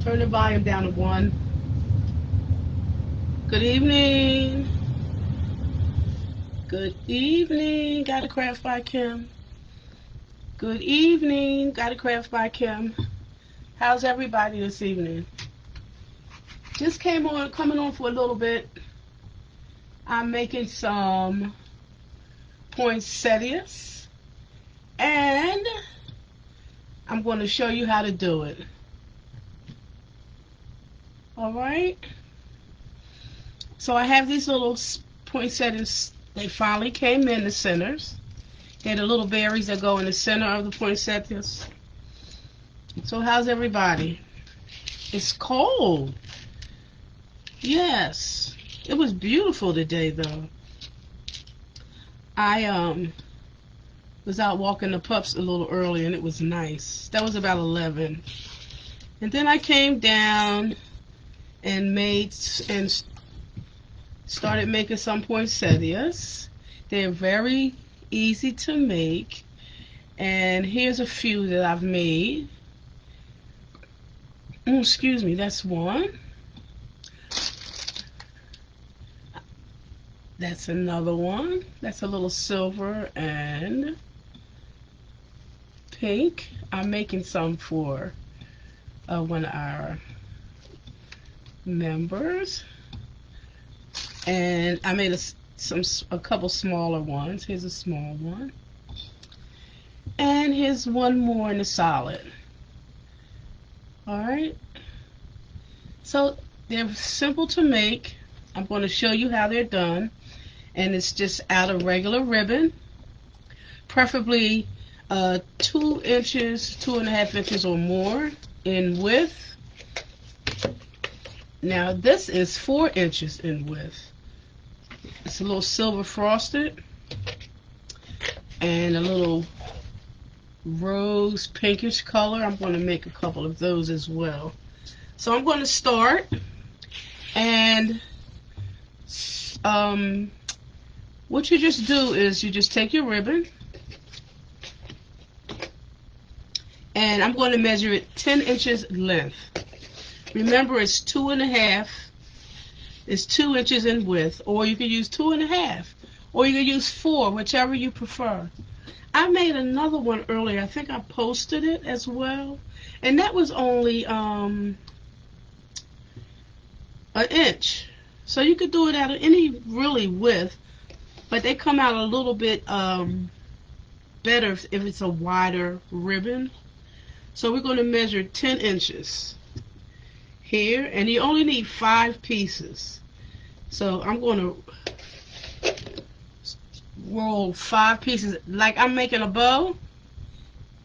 Turn the volume down to 1. Good evening. Good evening. Got a craft by Kim. Good evening. Got a craft by Kim. How's everybody this evening? Just coming on for a little bit. I'm making some poinsettias, and I'm going to show you how to do it. All right. So I have these little poinsettias. They finally came in the centers. They're the little berries that go in the center of the poinsettias. So how's everybody? It's cold. Yes. It was beautiful today though. I was out walking the pups a little early and it was nice. That was about 11. And then I came down and started making some poinsettias. They're very easy to make. And here's a few that I've made. Excuse me, that's one. That's another one. That's a little silver and pink. I'm making some for one of our members. And I made a couple smaller ones. Here's a small one. And here's one more in the solid. Alright. So they're simple to make. I'm going to show you how they're done. And it's just out of regular ribbon. Preferably 2 inches, 2.5 inches or more in width. Now this is 4 inches in width. It's a little silver frosted and a little rose pinkish color. I'm going to make a couple of those as well. So I'm going to start, and what you just do is you just take your ribbon, and I'm going to measure it 10 inches length. Remember, it's 2.5. It's 2 inches in width, or you can use 2.5, or you can use 4, whichever you prefer. I made another one earlier. I think I posted it as well, and that was only an inch. So you could do it out of any really width, but they come out a little bit better if it's a wider ribbon. So we're going to measure 10 inches here, and you only need 5 pieces. So I'm going to roll 5 pieces like I'm making a bow,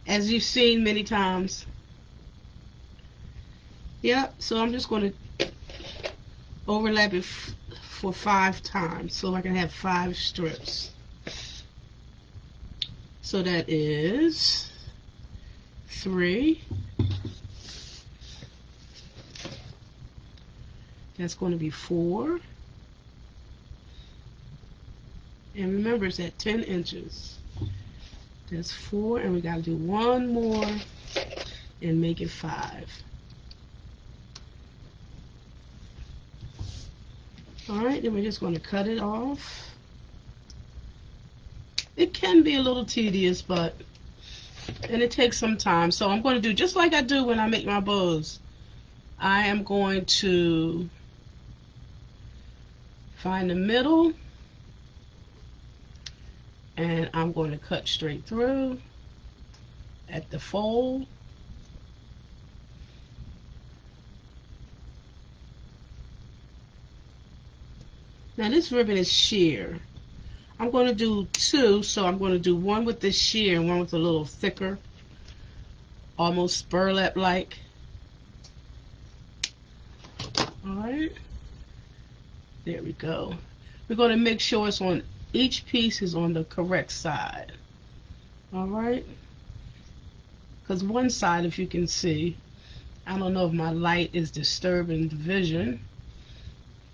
as you've seen many times. Yep, so I'm just going to overlap it for 5 times so I can have 5 strips. So that is 3. That's going to be 4. And remember, it's at 10 inches. That's 4, and we got to do one more and make it 5. Alright, then we're just going to cut it off. It can be a little tedious, and it takes some time. So I'm going to do just like I do when I make my bows. I am going to find the middle, and I'm going to cut straight through at the fold. Now this ribbon is sheer. I'm going to do 2, so I'm going to do one with this sheer and one with a little thicker, almost burlap like. Alright, there we go. We're going to make sure it's on each piece is on the correct side. Alright, because one side, if you can see, I don't know if my light is disturbing the vision.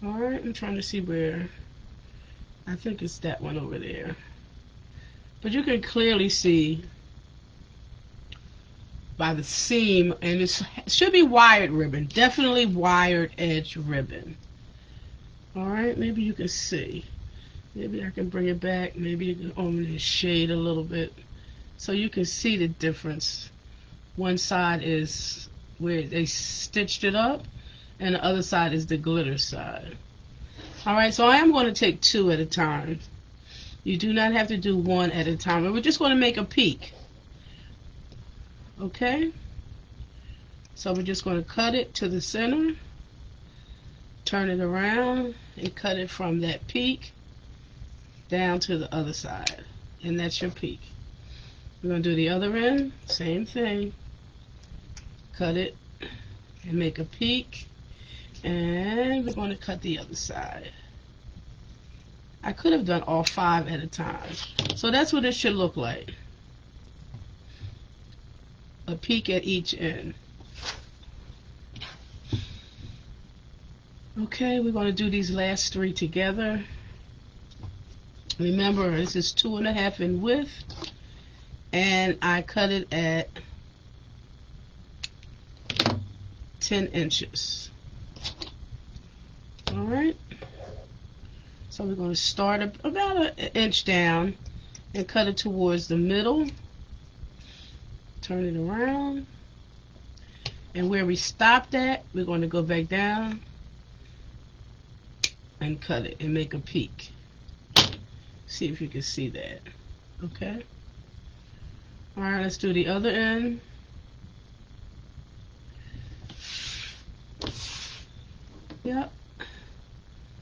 Alright, I'm trying to see where. I think it's that one over there. But you can clearly see by the seam, and it should be wired ribbon, definitely wired edge ribbon. All right, maybe you can see. Maybe I can bring it back. Maybe you can only shade a little bit so you can see the difference. One side is where they stitched it up, and the other side is the glitter side. All right, so I am going to take two at a time. You do not have to do one at a time. And we're just going to make a peak. Okay? So we're just going to cut it to the center, turn it around, and cut it from that peak down to the other side. And that's your peak. We're going to do the other end, same thing. Cut it and make a peak. And we're going to cut the other side. I could have done all 5 at a time. So that's what it should look like. A peak at each end. Okay, we're going to do these last 3 together. Remember, this is 2.5 in width, and I cut it at 10 inches. All right. So we're going to start about an inch down and cut it towards the middle. Turn it around. And where we stopped at, we're going to go back down and cut it and make a peak. See if you can see that. Okay. All right, let's do the other end. Yep.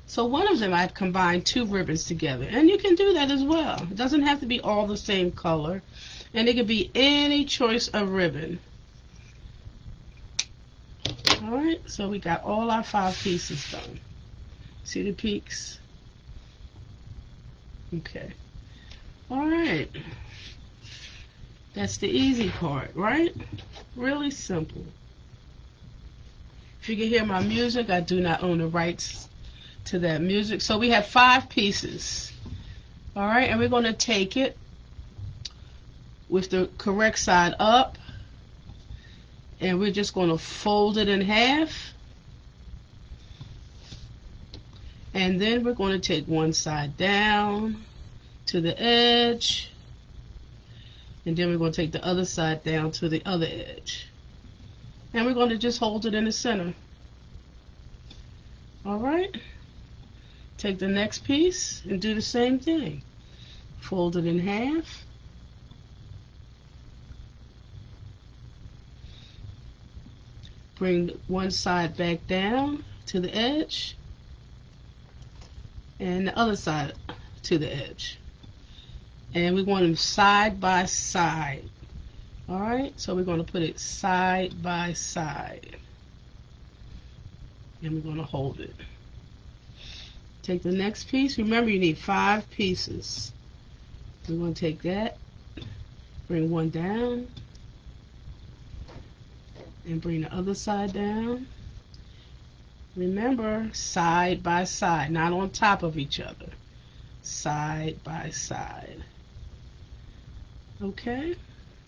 So one of them, I've combined 2 ribbons together, and you can do that as well. It doesn't have to be all the same color, and it could be any choice of ribbon. All right, so we got all our 5 pieces done. See the peaks? Okay. All right. That's the easy part, right? Really simple. If you can hear my music, I do not own the rights to that music. So we have 5 pieces. All right, and we're going to take it with the correct side up, and we're just going to fold it in half, and then we're going to take one side down to the edge, and then we're going to take the other side down to the other edge, and we're going to just hold it in the center. All right. Take the next piece and do the same thing. Fold it in half. Bring one side back down to the edge and the other side to the edge. And we want them side by side. All right, so we're going to put it side by side. And we're going to hold it. Take the next piece. Remember, you need 5 pieces. We're going to take that, bring one down, and bring the other side down. Remember, side by side, not on top of each other. Side by side. Okay,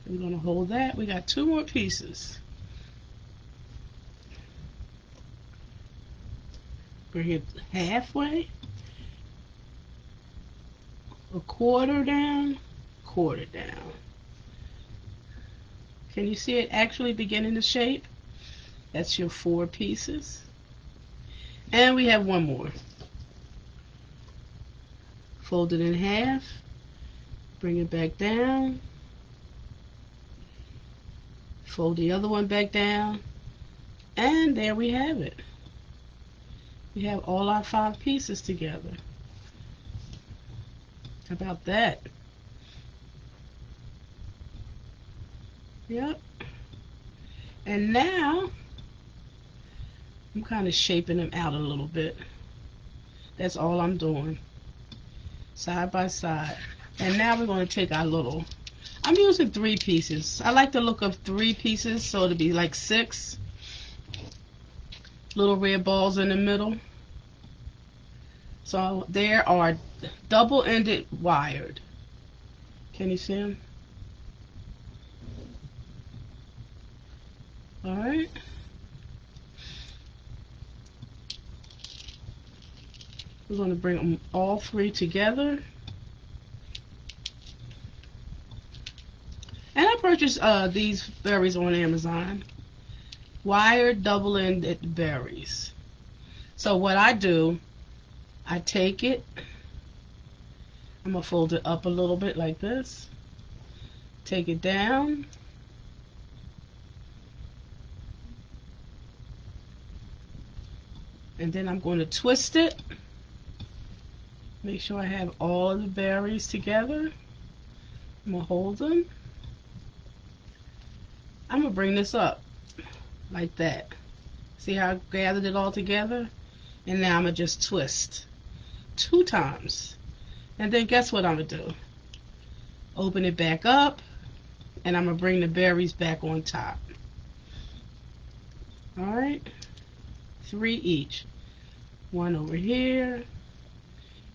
we're going to hold that. We got 2 more pieces. Bring it halfway, a quarter down, quarter down. Can you see it actually beginning to shape? That's your 4 pieces. And we have 1 more. Fold it in half, bring it back down, fold the other one back down, and there we have it. We have all our 5 pieces together. How about that? Yep. And now, I'm kind of shaping them out a little bit. That's all I'm doing. Side by side. And now we're going to take our little, I'm using 3 pieces. I like the look of 3 pieces, so it'll be like 6 little red balls in the middle. So there are double-ended wired. Can you see them? All right. We're going to bring them all three together. And I purchased these berries on Amazon. Wired double-ended berries. So what I do, I take it, I'm going to fold it up a little bit like this. Take it down. And then I'm going to twist it. Make sure I have all of the berries together. I'm going to hold them. I'm going to bring this up like that. See how I gathered it all together? And now I'm going to just twist 2 times. And then guess what I'm going to do? Open it back up. And I'm going to bring the berries back on top. Alright? 3 each. 1 over here.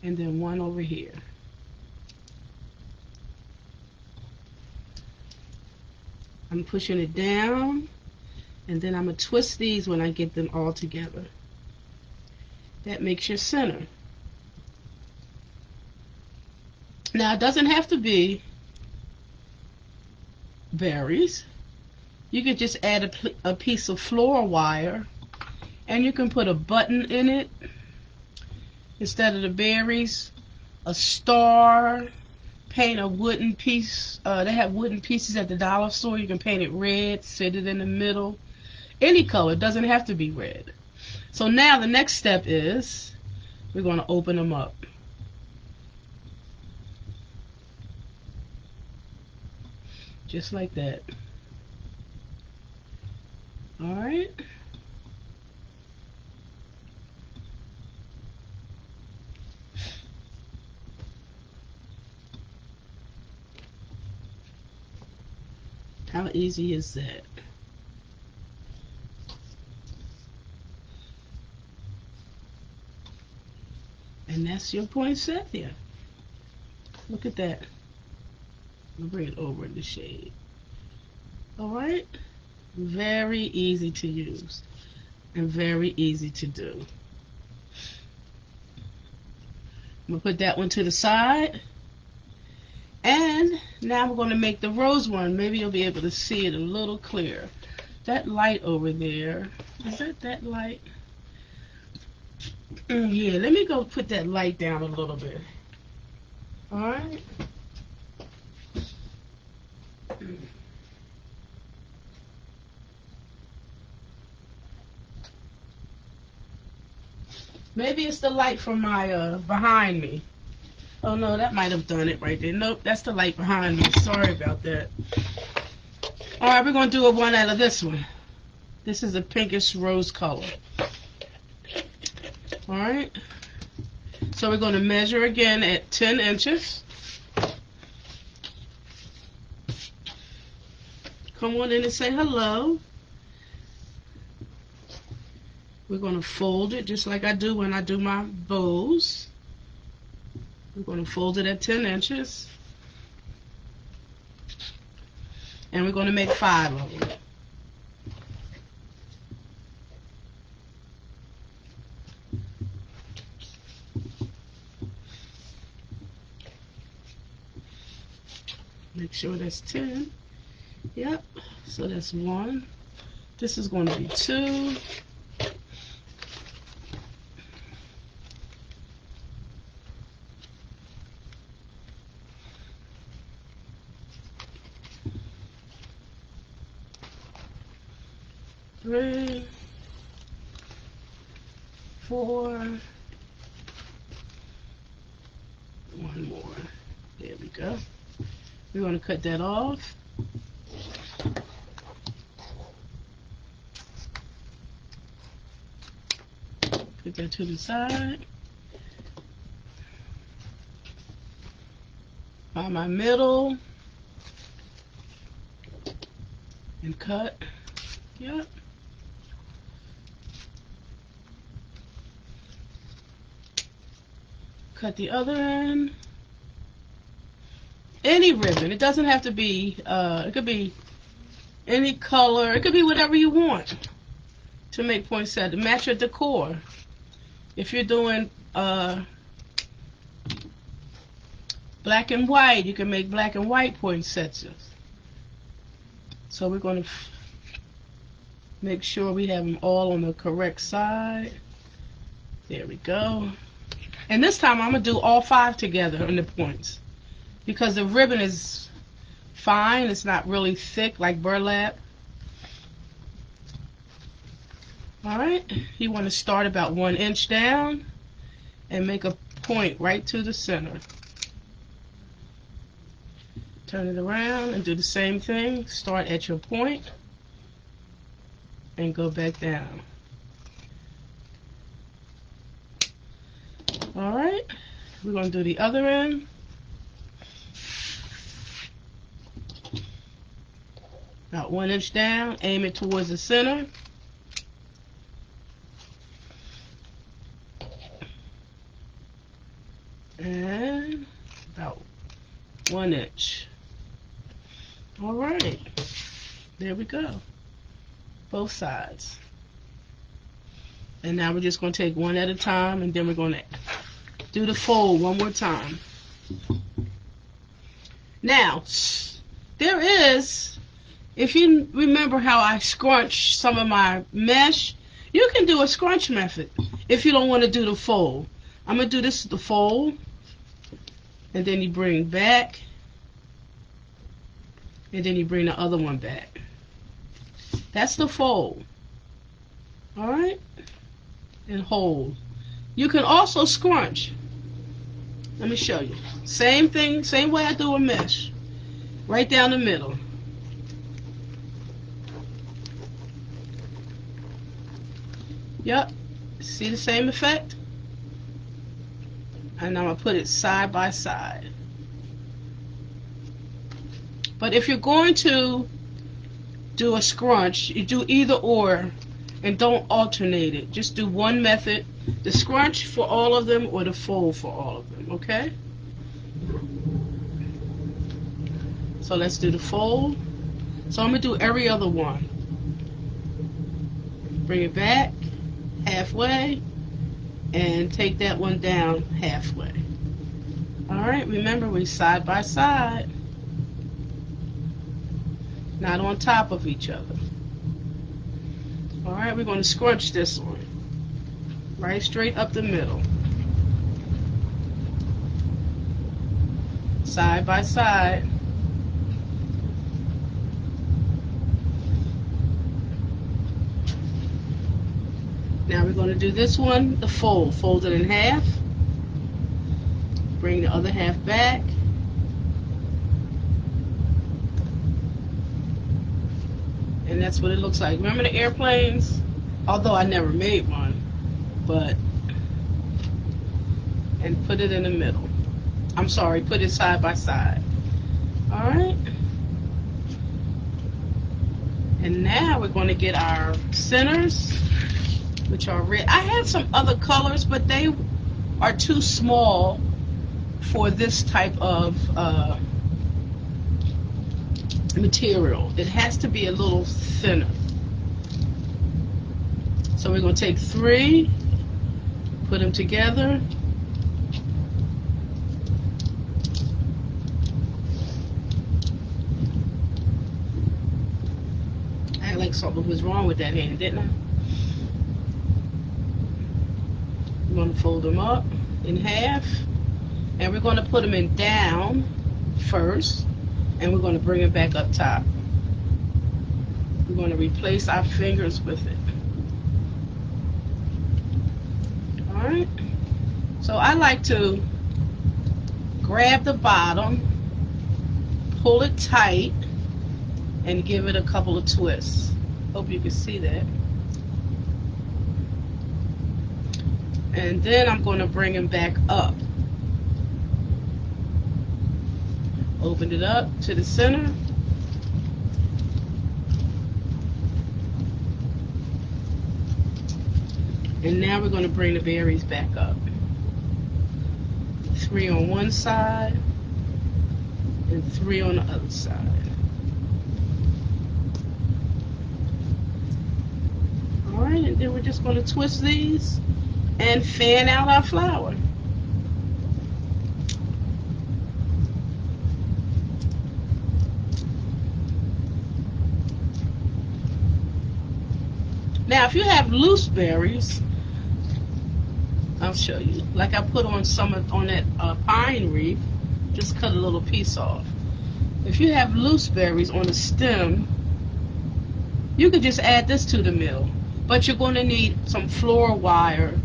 And then 1 over here. I'm pushing it down. And then I'm going to twist these when I get them all together. That makes your center. Now it doesn't have to be berries. You could just add a piece of floral wire, and you can put a button in it instead of the berries, a star, paint a wooden piece. They have wooden pieces at the dollar store. You can paint it red, sit it in the middle, any color. It doesn't have to be red. So now the next step is we're going to open them up. Just like that. Alright. How easy is that? And that's your poinsettia. Look at that. I'll bring it over in the shade. Alright? Very easy to use and very easy to do. I'm going to put that one to the side. And now we're going to make the rose one. Maybe you'll be able to see it a little clearer. That light over there, is that light? Yeah, let me go put that light down a little bit. Alright? Maybe it's the light from my behind me. Oh no, that might have done it right there. Nope, that's the light behind me. Sorry about that. Alright, we're going to do a one out of this one. This is a pinkish rose color. Alright. So we're going to measure again at 10 inches. Come on in and say hello. We're going to fold it just like I do when I do my bows. We're going to fold it at 10 inches. And we're going to make 5 of them. Make sure that's 10. Yep. So that's 1. This is going to be 2. 3, 4, 1 more. There we go. We're going to cut that off. Put that to the side. Find my middle and cut. Yep. Cut the other end. Any ribbon. It doesn't have to be, it could be any color. It could be whatever you want to make poinsettia. Match your decor. If you're doing black and white, you can make black and white poinsettias. So we're going to make sure we have them all on the correct side. There we go. And this time I'm going to do all 5 together in the points, because the ribbon is fine. It's not really thick like burlap. Alright, you want to start about 1 inch down and make a point right to the center. Turn it around and do the same thing. Start at your point and go back down. Alright, we're going to do the other end. About 1 inch down, aim it towards the center. And about 1 inch. Alright, there we go. Both sides. And now we're just going to take one at a time, and then we're going to do the fold one more time. Now, there is, if you remember how I scrunch some of my mesh, you can do a scrunch method if you don't want to do the fold. I'm going to do this the fold, and then you bring back, and then you bring the other one back. That's the fold. Alright? And hold. You can also scrunch. Let me show you. Same thing, same way I do a mesh. Right down the middle. Yep. See the same effect? And I'm going to put it side by side. But if you're going to do a scrunch, you do either or, and don't alternate it. Just do one method, the scrunch for all of them or the fold for all of them, okay? So let's do the fold. So I'm going to do every other one. Bring it back halfway and take that one down halfway. Alright, remember we side by side, not on top of each other. Alright, we're going to scrunch this one right straight up the middle, side by side. Now we're going to do this one, the fold. Fold it in half, bring the other half back, and that's what it looks like. Remember the airplanes? Although I never made one, but, and put it in the middle. I'm sorry, put it side by side. Alright? And now we're going to get our centers, which are red. I had some other colors, but they are too small for this type of material. It has to be a little thinner. So we're going to take 3, put them together, I like something was wrong with that hand, didn't I? We're going to fold them up in half, and we're going to put them in down first, and we're going to bring it back up top. We're going to replace our fingers with it. Alright? So I like to grab the bottom, pull it tight, and give it a couple of twists. Hope you can see that. And then I'm going to bring him back up. Open it up to the center. And now we're going to bring the berries back up. 3 on one side and 3 on the other side. Alright, and then we're just going to twist these and fan out our flower. Now, if you have loose berries, I'll show you. Like I put on some on that pine wreath, just cut a little piece off. If you have loose berries on the stem, you could just add this to the middle, but you're going to need some floral wire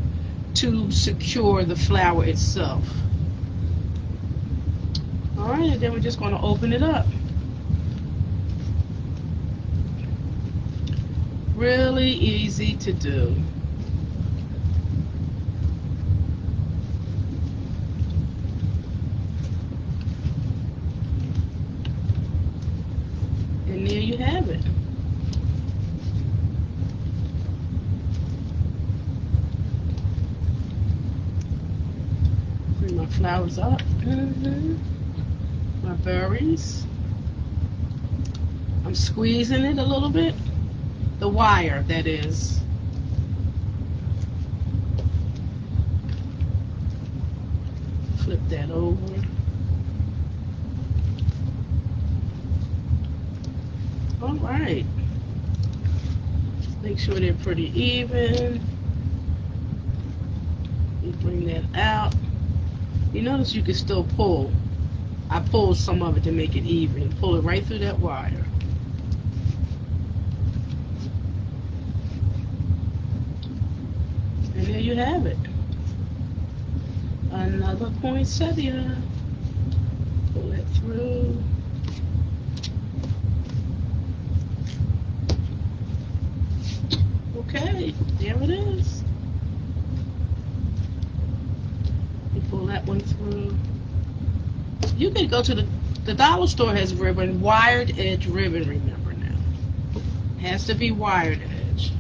to secure the flower itself. Alright, and then we're just going to open it up. Really easy to do. And there you have it. Bring my flowers up. My berries. I'm squeezing it a little bit. The wire, that is. Flip that over. Alright. Make sure they're pretty even. You bring that out. You notice you can still pull. I pulled some of it to make it even. Pull it right through that wire. And there you have it. Another poinsettia. Pull it through. Okay, there it is. You pull that one through. You can go to the dollar store has ribbon, wired edge ribbon, remember now. It has to be wired edge.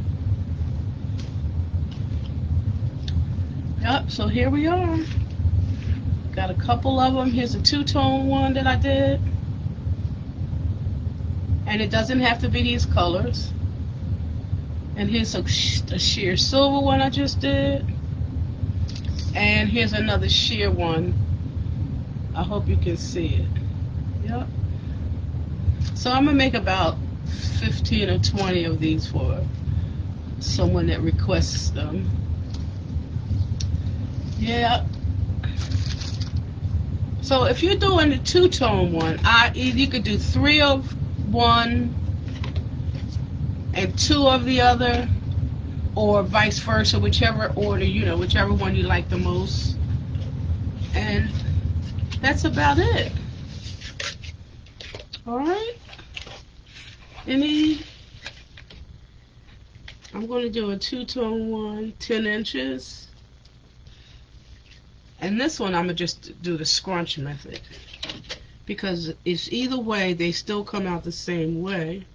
Yep, so here we are. Got a couple of them. Here's a two-tone one that I did. And it doesn't have to be these colors. And here's a sheer silver one I just did. And here's another sheer one. I hope you can see it. Yep. So I'm going to make about 15 or 20 of these for someone that requests them. Yeah. So if you're doing the two-tone one, you could do 3 of one and 2 of the other, or vice versa, whichever order, whichever one you like the most. And that's about it. Alright. I'm going to do a two-tone one, 10 inches. And this one I'm going to just do the scrunch method, because it's either way, they still come out the same way.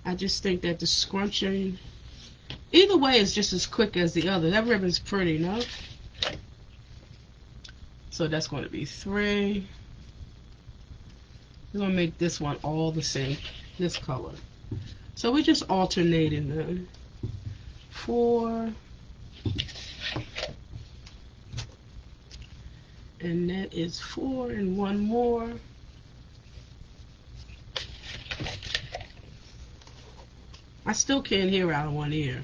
I just think that the scrunching, either way, is just as quick as the other. That ribbon's pretty, no? So that's going to be 3. We're going to make this one all the same, this color. So we're just alternating them. 4. And that is 4, and 1 more. I still can't hear out of one ear.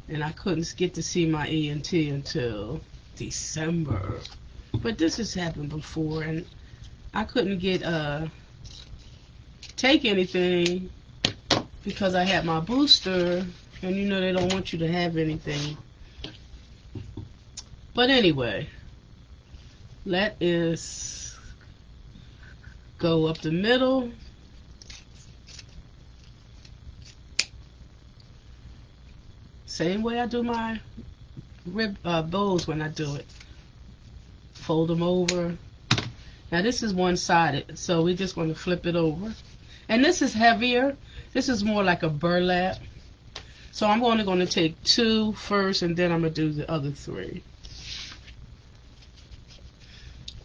And I couldn't get to see my ENT until December. But this has happened before, and I couldn't get take anything because I had my booster, and they don't want you to have anything. But anyway, let us go up the middle. Same way I do my bows when I do it. Fold them over. Now this is one-sided, so we're just going to flip it over. And this is heavier. This is more like a burlap. So I'm only going to take 2 first, and then I'm going to do the other 3.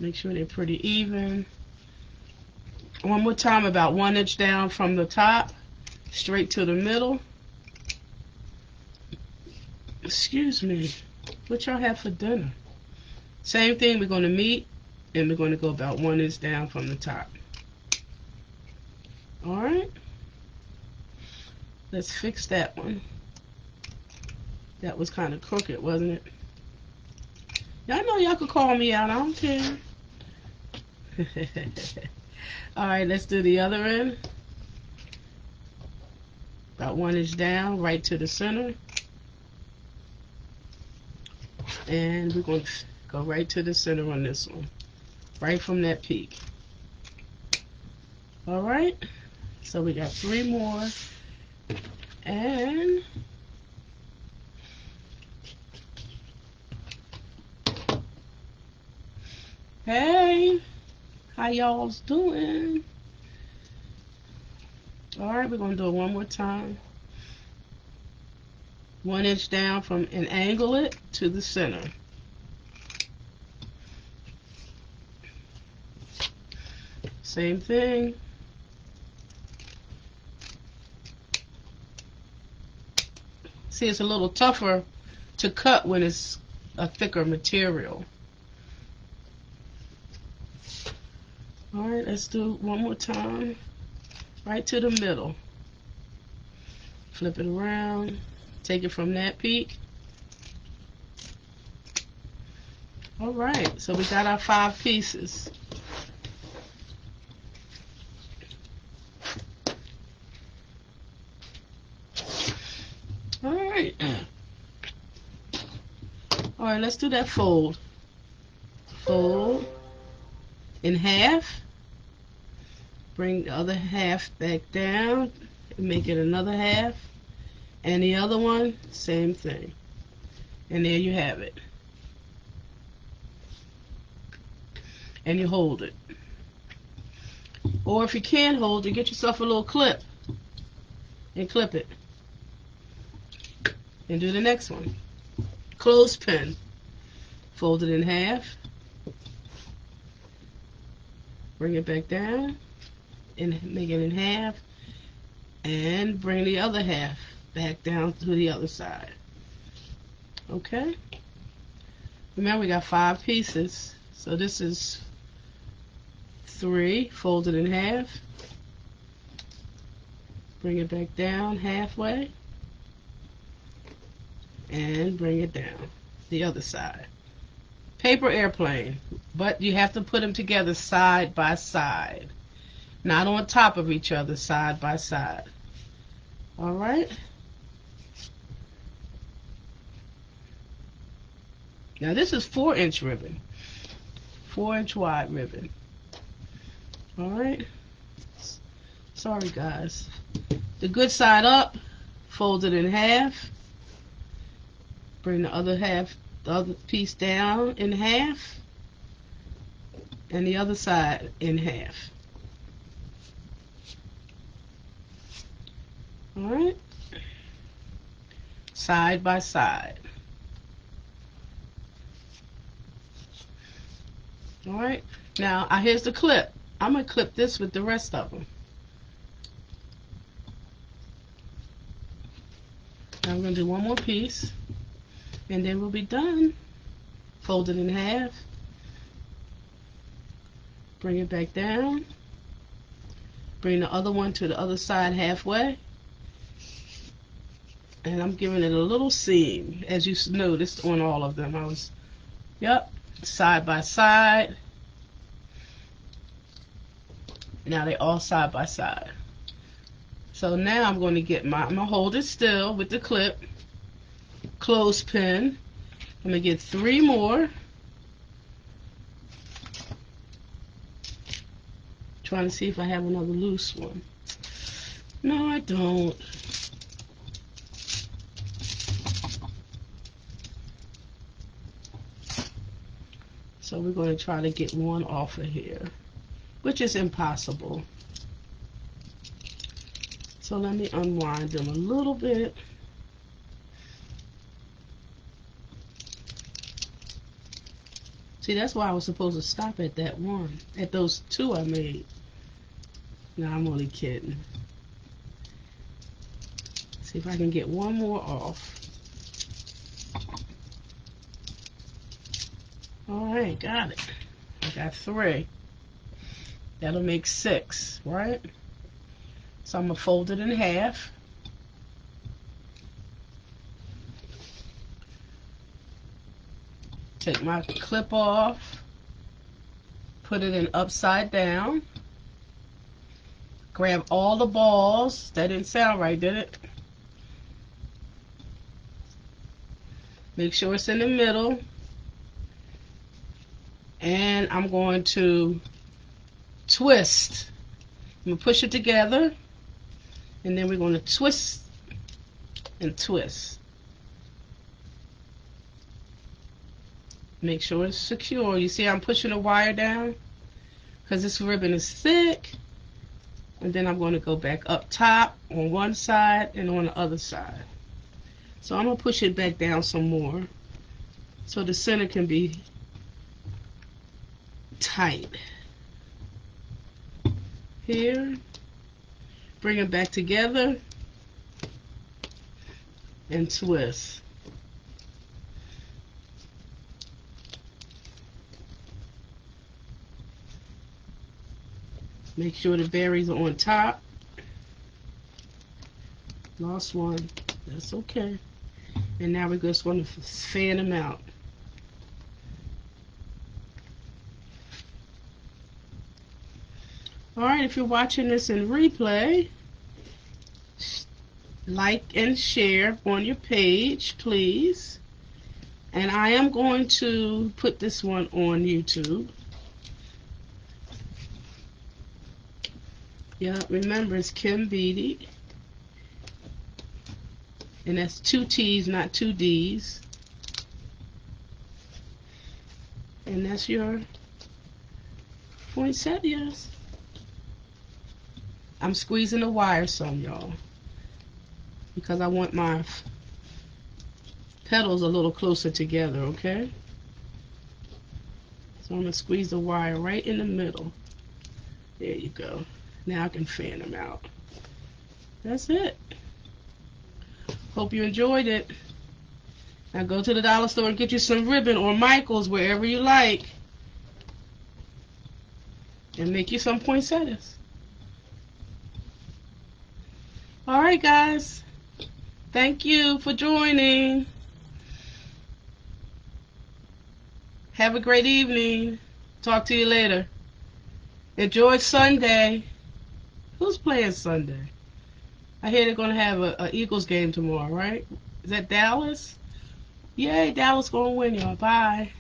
Make sure they're pretty even. One more time, about 1 inch down from the top, straight to the middle. Excuse me. What y'all have for dinner? Same thing, we're going to meet, and we're going to go about 1 inch down from the top. Alright? Let's fix that one. That was kind of crooked, wasn't it? Y'all know y'all could call me out, I don't care. Alright, let's do the other end. About 1 inch down, right to the center. And we're going to go right to the center on this one. Right from that peak. Alright, so we got 3 more. And hey, how y'all's doing? Alright, we're going to do it one more time. 1 inch down from and angle it to the center. Same thing. See, it's a little tougher to cut when it's a thicker material. Alright, let's do it one more time. Right to the middle. Flip it around. Take it from that peak. Alright, so we got our 5 pieces. Alright. Alright, let's do that fold. Fold in half. Bring the other half back down. Make it another half. And the other one, same thing. And there you have it. And you hold it. Or if you can't hold it, get yourself a little clip. And clip it. And do the next one. Clothespin. Fold it in half. Bring it back down. And make it in half. And bring the other half back down to the other side. Okay? Remember, we got 5 pieces. So this is 3. Fold it in half. Bring it back down halfway. And bring it down the other side. Paper airplane, but you have to put them together side by side, not on top of each other, side by side. All right. Now this is 4-inch ribbon, 4-inch wide ribbon. All right. Sorry guys. The good side up, fold it in half. Bring the other piece down in half, and the other side in half. All right, side by side. All right, now here's the clip. I'm gonna clip this with the rest of them. Now I'm gonna do one more piece. And then we'll be done. Fold it in half. Bring it back down. Bring the other one to the other side halfway. And I'm giving it a little seam, as you noticed on all of them. Side by side. Now they're all side by side. So now I'm going to get I'm going to hold it still with the clip. Clothespin. I'm going to get 3 more. Trying to see if I have another loose one. No, I don't. So we're going to try to get one off of here, which is impossible. So let me unwind them a little bit. See, that's why I was supposed to stop at that one, at those 2 I made. No, I'm only kidding. See if I can get one more off. Alright, got it. I got 3. That'll make 6, right? So I'm going to fold it in half. Take my clip off. Put it in upside down. Grab all the balls. That didn't sound right, did it? Make sure it's in the middle. And I'm going to twist. I'm going to push it together. And then we're going to twist and twist. Make sure it's secure. You see I'm pushing the wire down? Because this ribbon is thick. And then I'm going to go back up top on one side and on the other side. So I'm going to push it back down some more so the center can be tight. Here, bring it back together and twist. Make sure the berries are on top. Lost one. That's okay. And now we're just going to fan them out. Alright, if you're watching this in replay, like and share on your page, please. And I am going to put this one on YouTube. Yeah, remember it's Kim Beatty. And that's 2 T's, not 2 D's. And that's your poinsettias. I'm squeezing the wire some, y'all, because I want my petals a little closer together, okay? So I'm going to squeeze the wire right in the middle. There you go. Now I can fan them out. That's it. Hope you enjoyed it. Now go to the dollar store and get you some ribbon, or Michael's, wherever you like, and make you some poinsettias. Alright guys, thank you for joining. Have a great evening. Talk to you later. Enjoy Sunday. Who's playing Sunday? I hear they're going to have a Eagles game tomorrow, right? Is that Dallas? Yay, Dallas going to win, y'all. Bye.